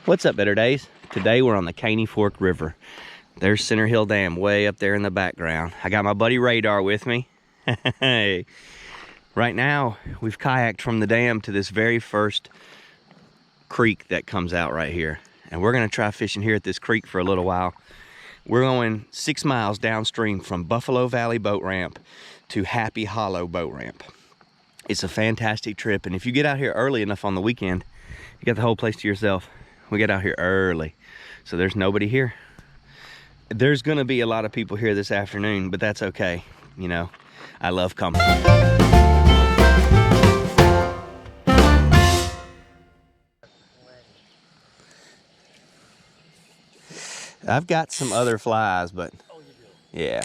What's up, Better Days? Today we're on the Caney Fork River. There's Center Hill Dam way up there in the background. I got my buddy Radar with me. Hey. Right now, we've kayaked from the dam to this very first creek that comes out right here. And we're gonna try fishing here at this creek for a little while. We're going 6 miles downstream from Buffalo Valley Boat Ramp to Happy Hollow Boat Ramp. It's a fantastic trip, and if you get out here early enough on the weekend, you got the whole place to yourself. We get out here early, so there's nobody here. There's gonna be a lot of people here this afternoon, but that's okay. You know, I love company. I've got some other flies, but yeah.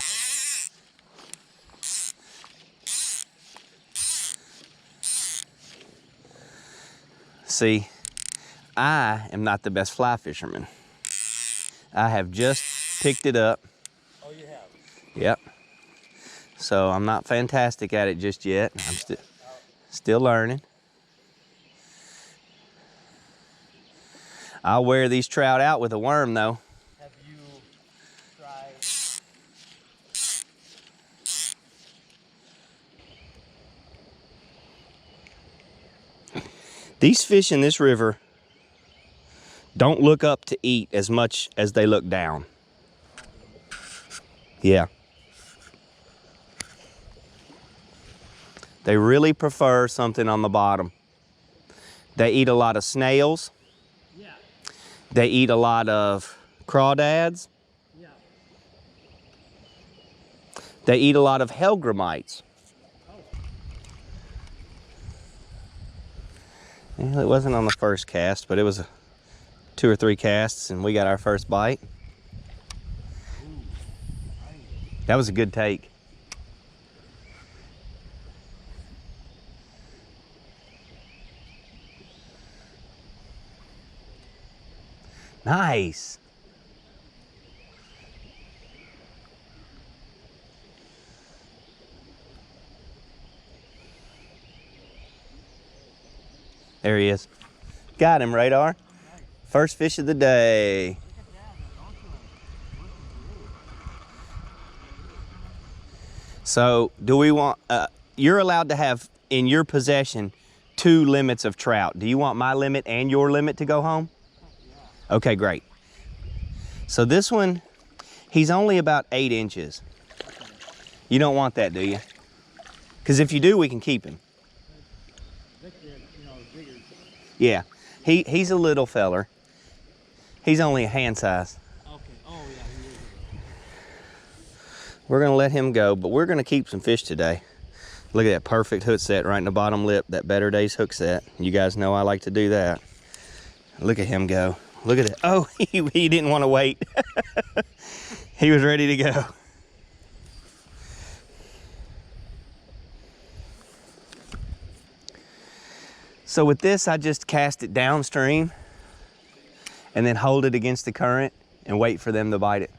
See, I am not the best fly fisherman. I have just picked it up. Oh, you have? Yep. So I'm not fantastic at it just yet. I'm still learning. I'll wear these trout out with a worm though. Have you tried? These fish in this river don't look up to eat as much as they look down. Yeah. They really prefer something on the bottom. They eat a lot of snails. Yeah. They eat a lot of crawdads. Yeah. They eat a lot of hellgrammites. Well, it wasn't on the first cast, but it was 2 or 3 casts and we got our first bite. That was a good take. Nice. There he is. Got him, Radar. First fish of the day. So, do we want, you're allowed to have in your possession 2 limits of trout. Do you want my limit and your limit to go home? Okay, great. So this one, he's only about 8 inches. You don't want that, do you? Because if you do, we can keep him. Yeah, he's a little feller. He's only a hand size. Okay. Oh yeah, he is. We're gonna let him go, but we're gonna keep some fish today. Look at that perfect hook set right in the bottom lip, that Better Days hook set. You guys know I like to do that. Look at him go. Look at it. Oh, he didn't want to wait. He was ready to go. So with this, I just cast it downstream and then hold it against the current and wait for them to bite it.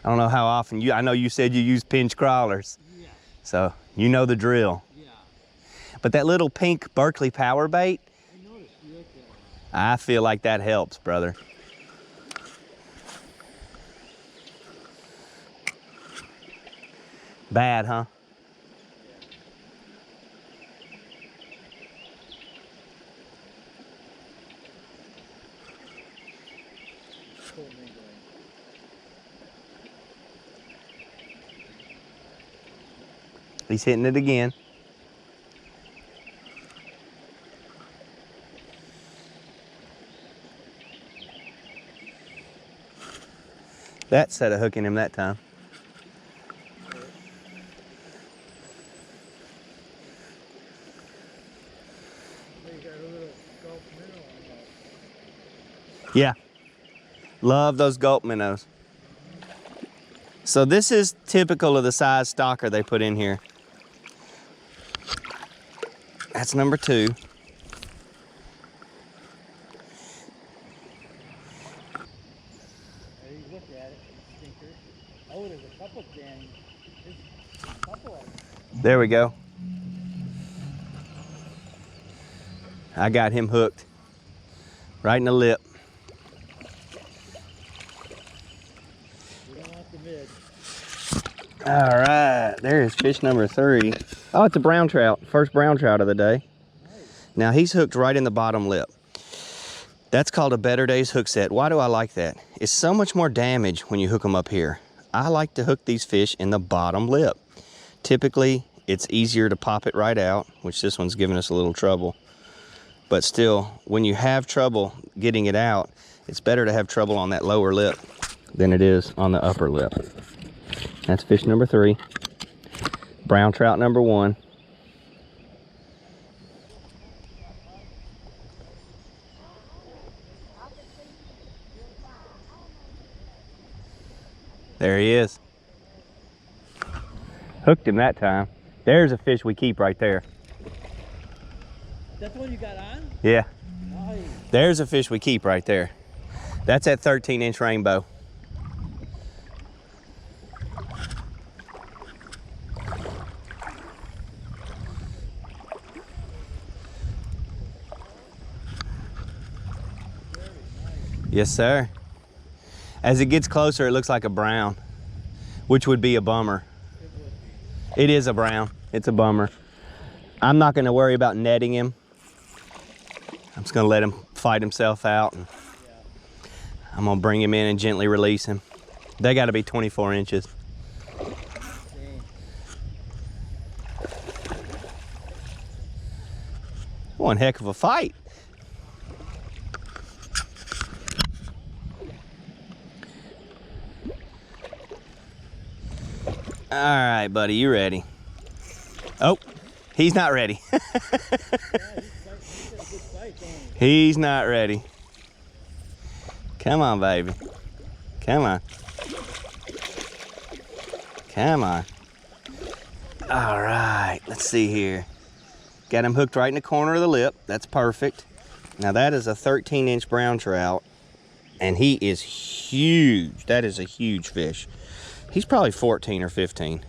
I don't know how often I know you said you use pinch crawlers. Yeah. So you know the drill. Yeah. But that little pink Berkeley power bait, I noticed you like that. I feel like that helps, brother. Bad, huh? He's hitting it again. That set of hooking him that time. Yeah, love those gulp minnows. So this is typical of the size stocker they put in here. That's number 2. Look at it, stinker. Oh, there's a couple jams. There's a couple of them. There we go. I got him hooked. Right in the lip. We don't want the mid. All right, there's fish number 3. Oh, it's a brown trout. First brown trout of the day. Nice. Now he's hooked right in the bottom lip. That's called a Better Days hook set. Why do I like that? It's so much more damage when you hook them up here. I like to hook these fish in the bottom lip. Typically, it's easier to pop it right out, which this one's giving us a little trouble. But still, when you have trouble getting it out, it's better to have trouble on that lower lip than it is on the upper lip. That's fish number 3. Brown trout number 1. There he is. Hooked him that time. There's a fish we keep right there. That's the one you got on? Yeah. Nice. There's a fish we keep right there. That's that 13-inch rainbow. Yes, sir. As it gets closer, it looks like a brown, which would be a bummer. It would be. It is a brown. It's a bummer. I'm not going to worry about netting him. I'm just going to let him fight himself out. And I'm going to bring him in and gently release him. They got to be 24 inches. Dang. One heck of a fight. All right, buddy, you ready? Oh, he's not ready. Yeah, he's got a good fight, don't He's not ready. Come on, baby. Come on. Come on. All right, let's see here. Got him hooked right in the corner of the lip. That's perfect. Now that is a 13-inch brown trout, and he is huge. That is a huge fish. He's probably 14 or 15.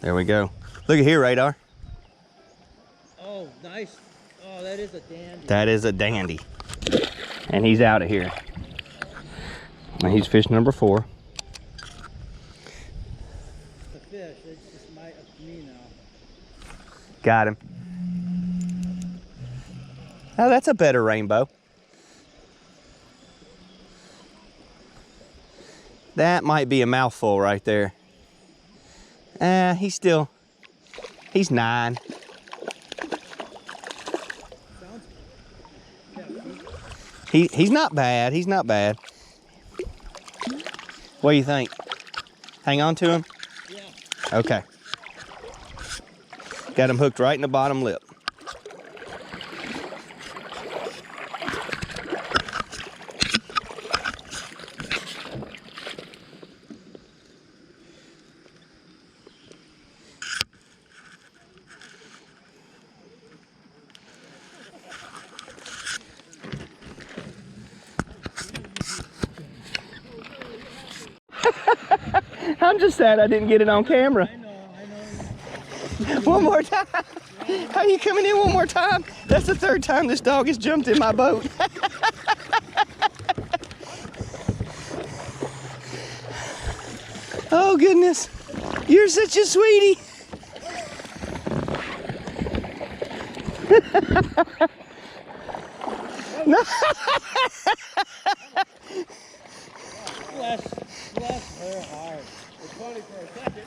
There we go. Look at here, Radar. Oh, nice. Oh, that is a dandy. That is a dandy. And he's out of here. Now he's fish number 4. It's a fish. It's just up to me now. Got him. Oh, that's a better rainbow. That might be a mouthful right there. He's 9. Sounds He's not bad. He's not bad. What do you think? Hang on to him? yeah. Okay. Got him hooked right in the bottom lip. I'm just sad I didn't get it on camera. I know. One more time. Are you coming in one more time? That's the 3rd time this dog has jumped in my boat. Oh goodness, you're such a sweetie. No. Bless her heart. It's funny for a second.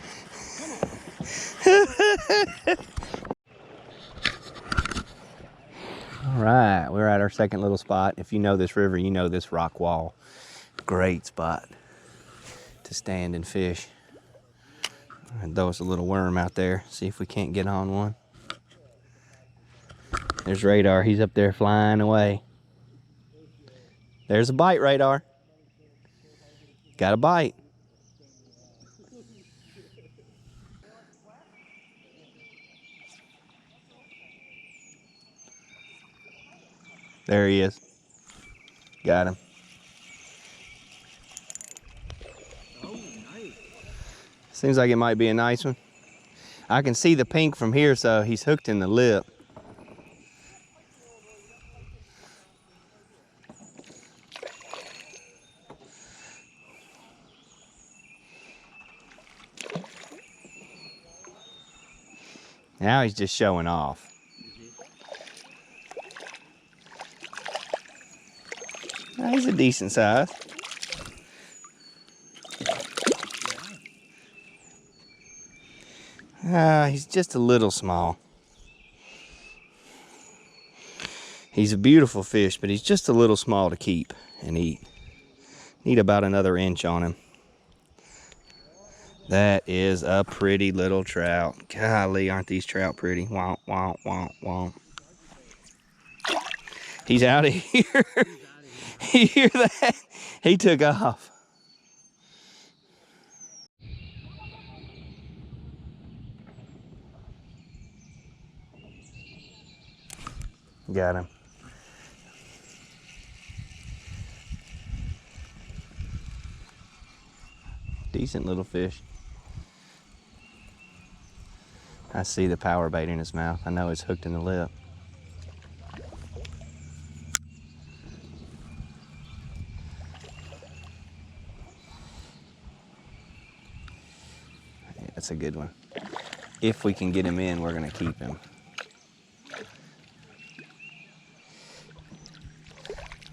All right, we're at our second little spot. If you know this river, you know this rock wall. Great spot to stand and fish. And throw us a little worm out there, see if we can't get on one. There's Radar, he's up there flying away. There's a bite, Radar. Got a bite. There he is. Got him. Oh, nice. Seems like it might be a nice one. I can see the pink from here, so he's hooked in the lip. Now he's just showing off. He's a decent size. He's just a little small. He's a beautiful fish, but he's just a little small to keep and eat. Need about another inch on him. That is a pretty little trout. Golly, aren't these trout pretty? Womp, womp, womp, womp. He's out of here. You hear that? He took off. Got him. Decent little fish. I see the power bait in his mouth. I know it's hooked in the lip. Yeah, that's a good one. If we can get him in, we're gonna keep him.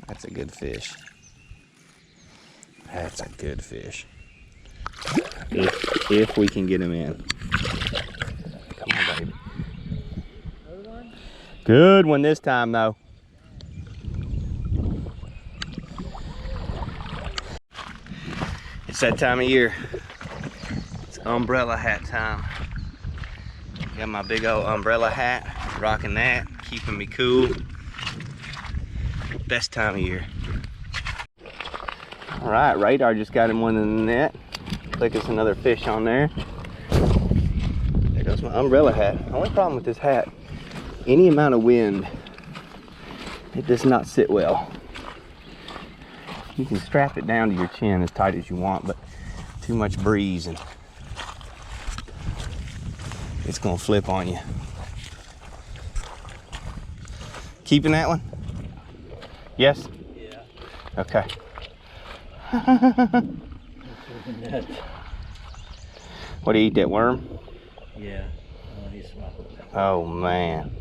That's a good fish. That's a good fish. If we can get him in. Come on, baby. Good one? Good one this time, though. It's that time of year. It's umbrella hat time. Got my big old umbrella hat, rocking that, keeping me cool. Best time of year. All right, Radar just got him one in the net. Click us another fish on there. There goes my umbrella hat. Only problem with this hat, any amount of wind, it does not sit well. You can strap it down to your chin as tight as you want, but too much breeze and it's gonna flip on you. Keeping that one? Yes? Yeah. Okay. What do you eat, that worm? Yeah. Oh, he's small. Oh man.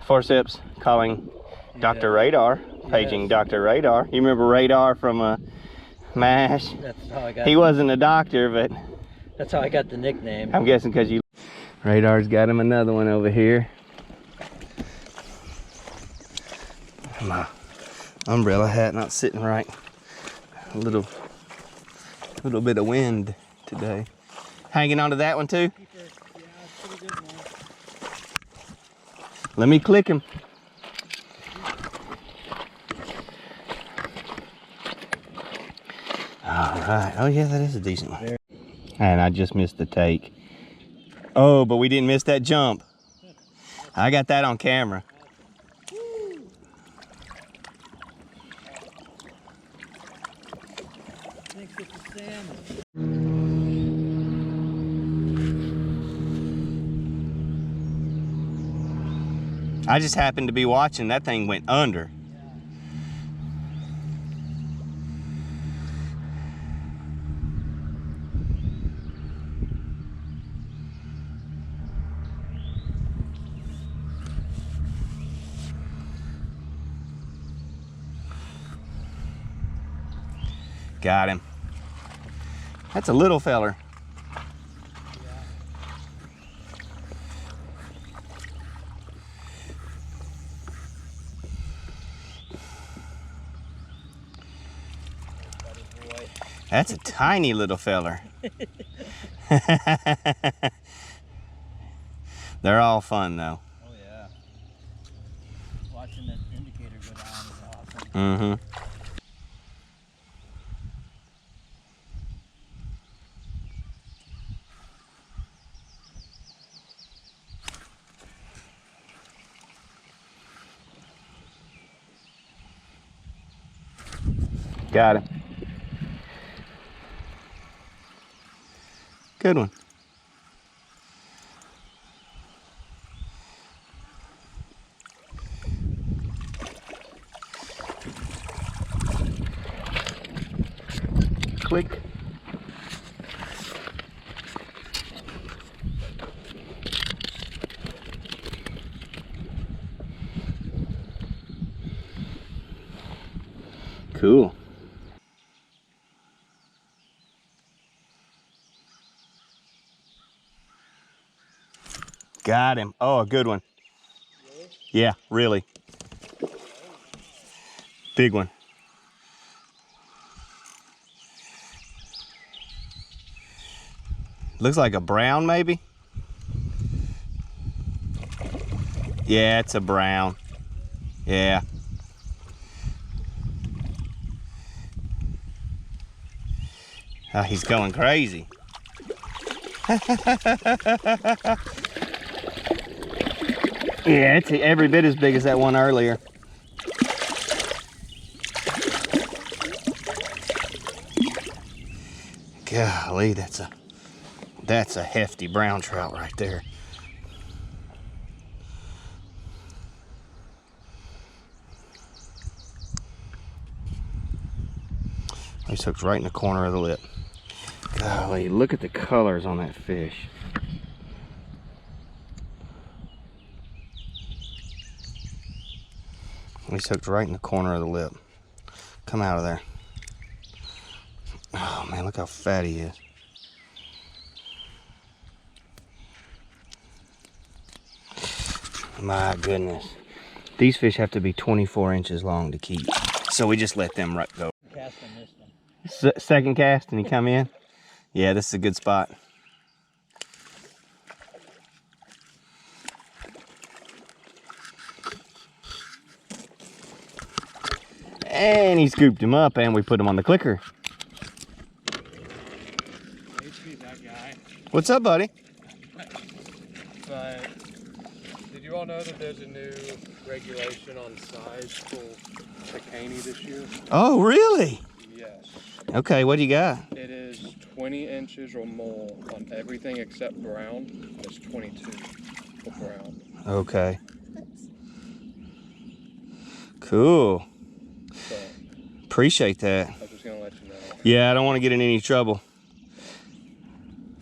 Forceps calling Dr. Radar, paging Yes. Dr. Radar. You remember Radar from MASH? That's how I got. He wasn't a doctor, but That's how I got the nickname. I'm guessing because you. Radar's got him another one over here. My umbrella hat not sitting right. A little bit of wind today. Hanging on to that one too? Yeah, it's pretty good, man. Let me click him. All right. Oh yeah, that is a decent one. And I just missed the take. Oh, but we didn't miss that jump. I got that on camera. Thanks for the salmon. I just happened to be watching. That thing went under. Got him. That's a little feller. That's a tiny little feller. They're all fun though. Oh yeah. Watching that indicator go down is awesome. Mm-hmm. Got him. Good one. Click. Cool. Got him. Oh, a good one. Really? Yeah, really. Big one. Looks like a brown, maybe? Yeah, it's a brown. Yeah. Oh, he's going crazy. Yeah, it's every bit as big as that one earlier. Golly, that's a hefty brown trout right there. He's hooked right in the corner of the lip. Golly, look at the colors on that fish. He's hooked right in the corner of the lip. Come out of there. Oh man, look how fat he is. My goodness. These fish have to be 24 inches long to keep. So we just let them go. Cast on this one. Second cast and he come in? Yeah, this is a good spot. And he scooped him up and we put him on the clicker. That guy. What's up, buddy? But did you all know that there's a new regulation on size for the caney this year? Oh, really? Yes. Okay, what do you got? It is 20 inches or more on everything except brown. It's 22 for brown. Okay. Cool. So Appreciate that. I was just gonna let you know. Yeah, I don't want to get in any trouble.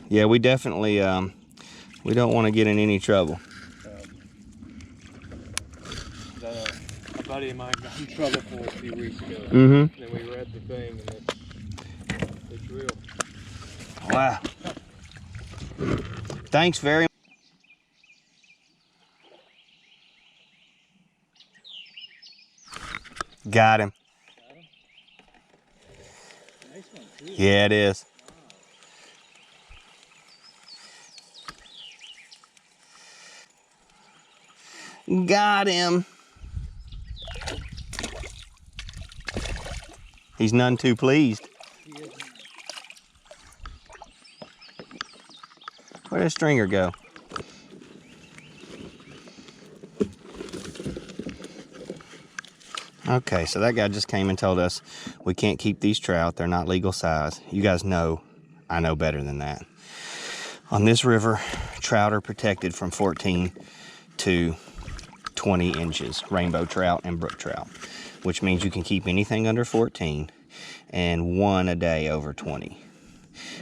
Yeah, we definitely, we don't want to get in any trouble. A buddy of mine got in trouble for it a few weeks ago. Mm-hmm. And we read the thing and it's real. Wow. Thanks very much. Got him. Nice one, too. Yeah, it is. Got him. He's none too pleased. He is. Where'd the stringer go? Okay, so that guy just came and told us we can't keep these trout. They're not legal size. You guys know, I know better than that. On this river, trout are protected from 14 to 20 inches, rainbow trout and brook trout, which means you can keep anything under 14 and one a day over 20.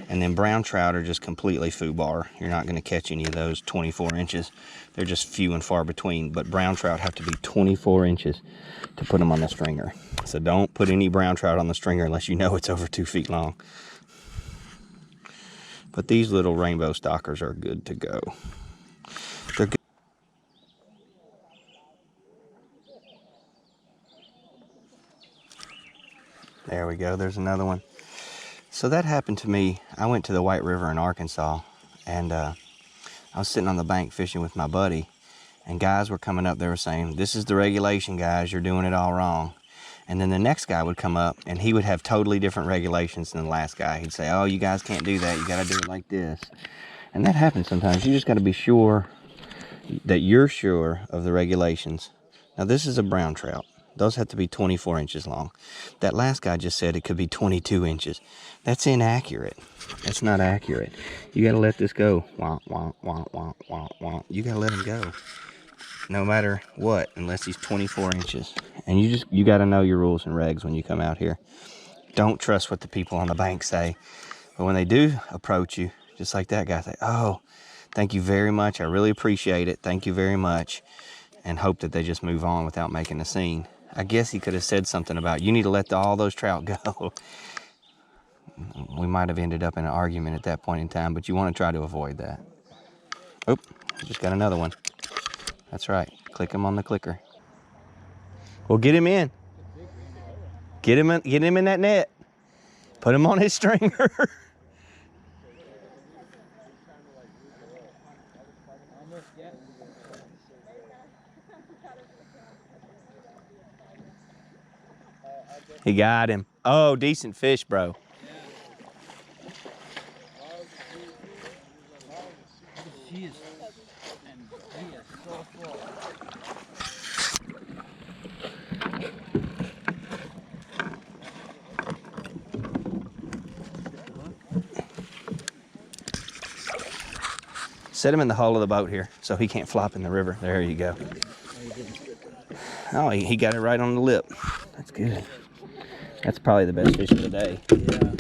And then brown trout are just completely foobar. You're not going to catch any of those 24 inches. They're just few and far between. But brown trout have to be 24 inches to put them on the stringer. So don't put any brown trout on the stringer unless you know it's over 2 feet long. But these little rainbow stockers are good to go. They're good. There we go. There's another one. So that happened to me. I went to the White River in Arkansas, and I was sitting on the bank fishing with my buddy, and guys were coming up. They were saying, "This is the regulation, guys. You're doing it all wrong." And then the next guy would come up, and he would have totally different regulations than the last guy. He'd say, "Oh, you guys can't do that. You got to do it like this." And that happens sometimes. You just got to be sure that you're sure of the regulations. Now, this is a brown trout. Those have to be 24 inches long. That last guy just said it could be 22 inches. That's inaccurate. That's not accurate. You gotta let this go. Wah, wah, wah, wah, wah, wah. You gotta let him go. No matter what, unless he's 24 inches. And you gotta know your rules and regs when you come out here. Don't trust what the people on the bank say. But when they do approach you, just like that guy, say, oh, thank you very much. I really appreciate it. Thank you very much. And hope that they just move on without making a scene. I guess he could have said something about, you need to let all those trout go. We might have ended up in an argument at that point in time, but you want to try to avoid that. Oop, just got another one. That's right, click him on the clicker. Well, get him in. Get him in that net. Put him on his stringer. He got him. Oh, decent fish, bro. She is, and he is so full. Set him in the hull of the boat here so he can't flop in the river. There you go. Oh, he got it right on the lip. That's good. That's probably the best fish of the day. Yeah.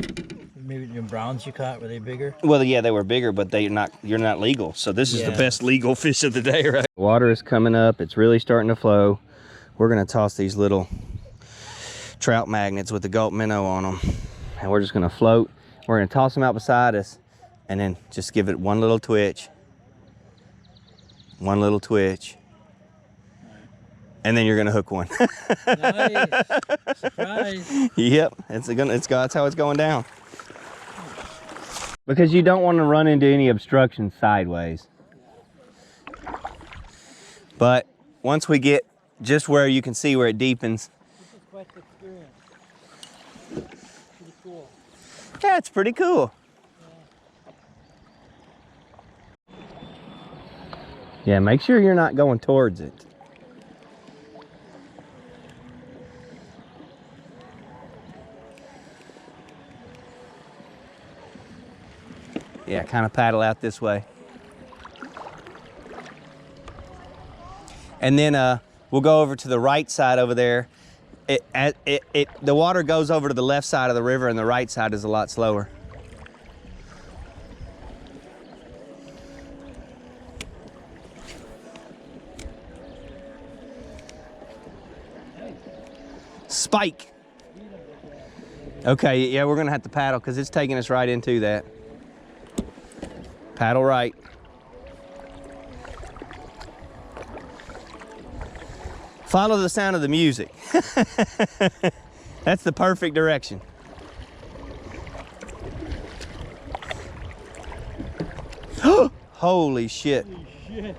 Maybe the browns you caught, were they bigger? Well, yeah, they were bigger, but you're not legal. So this is the best legal fish of the day, right? Water is coming up. It's really starting to flow. We're gonna toss these little trout magnets with the gulp minnow on them. And we're just gonna float. We're gonna toss them out beside us and then just give it one little twitch. One little twitch. And then you're gonna hook one. Nice. Surprise. Yep, that's how it's going down. Because you don't want to run into any obstructions sideways. But once we get just where you can see where it deepens. This is quite the experience. Pretty cool. Yeah, it's pretty cool. Yeah, make sure you're not going towards it. Yeah, kind of paddle out this way. And then we'll go over to the right side over there. The water goes over to the left side of the river and the right side is a lot slower. Spike. Okay, yeah, we're gonna have to paddle because it's taking us right into that. Paddle right. Follow the sound of the music. That's the perfect direction. Holy shit. Holy shit.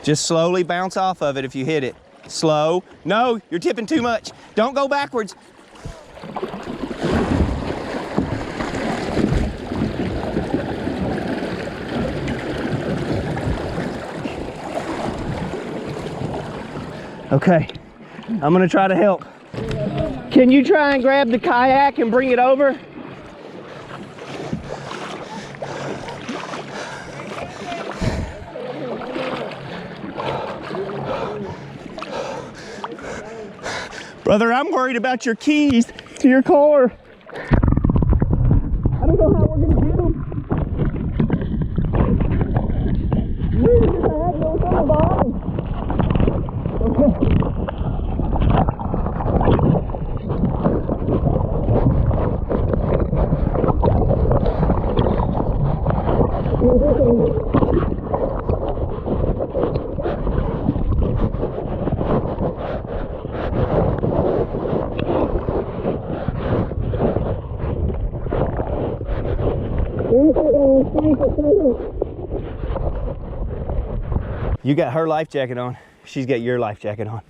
Just slowly bounce off of it if you hit it. Slow. No, you're tipping too much. Don't go backwards. Okay, I'm gonna try to help. Can you try and grab the kayak and bring it over? Brother, I'm worried about your keys to your car. I don't know how we're gonna get them. You need to get the heck on the bottom. Okay. You got her life jacket on. She's got your life jacket on.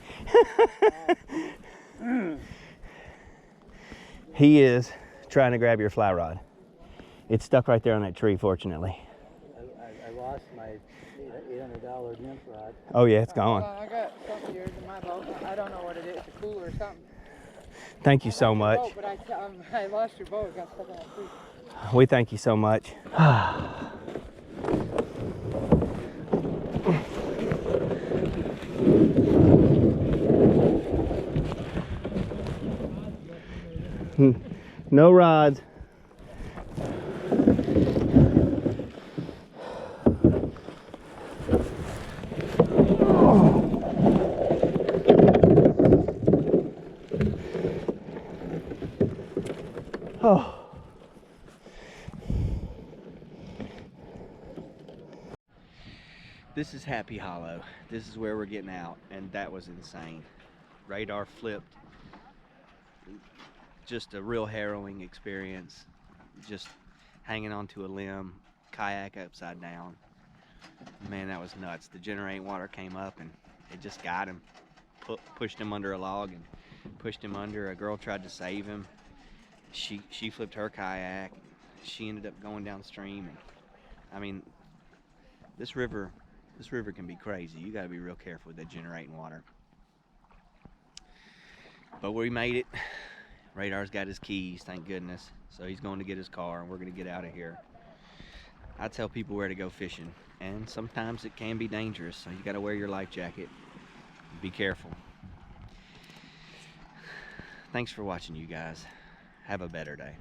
He is trying to grab your fly rod. It's stuck right there on that tree, fortunately. I lost my, $300 nymph rod. Oh yeah, it's gone. Hold on, I got some of yours in my boat. I don't know what it is, a cooler or something. Thank you so much. Boat, but I lost your boat. It got stuck in that tree. We thank you so much. No rods. Oh. This is Happy Hollow. This is where we're getting out, and that was insane. Radar flipped. Just a real harrowing experience. Just hanging onto a limb, kayak upside down. Man, that was nuts. The generating water came up and it just got him. Pushed him under a log and pushed him under. A girl tried to save him. She flipped her kayak. She ended up going downstream. And I mean, this river can be crazy. You got to be real careful with that generating water. But we made it. Radar's got his keys, thank goodness. So he's going to get his car and we're going to get out of here. I tell people where to go fishing, and sometimes it can be dangerous, so you got to wear your life jacket. Be careful. Thanks for watching, you guys. Have a better day.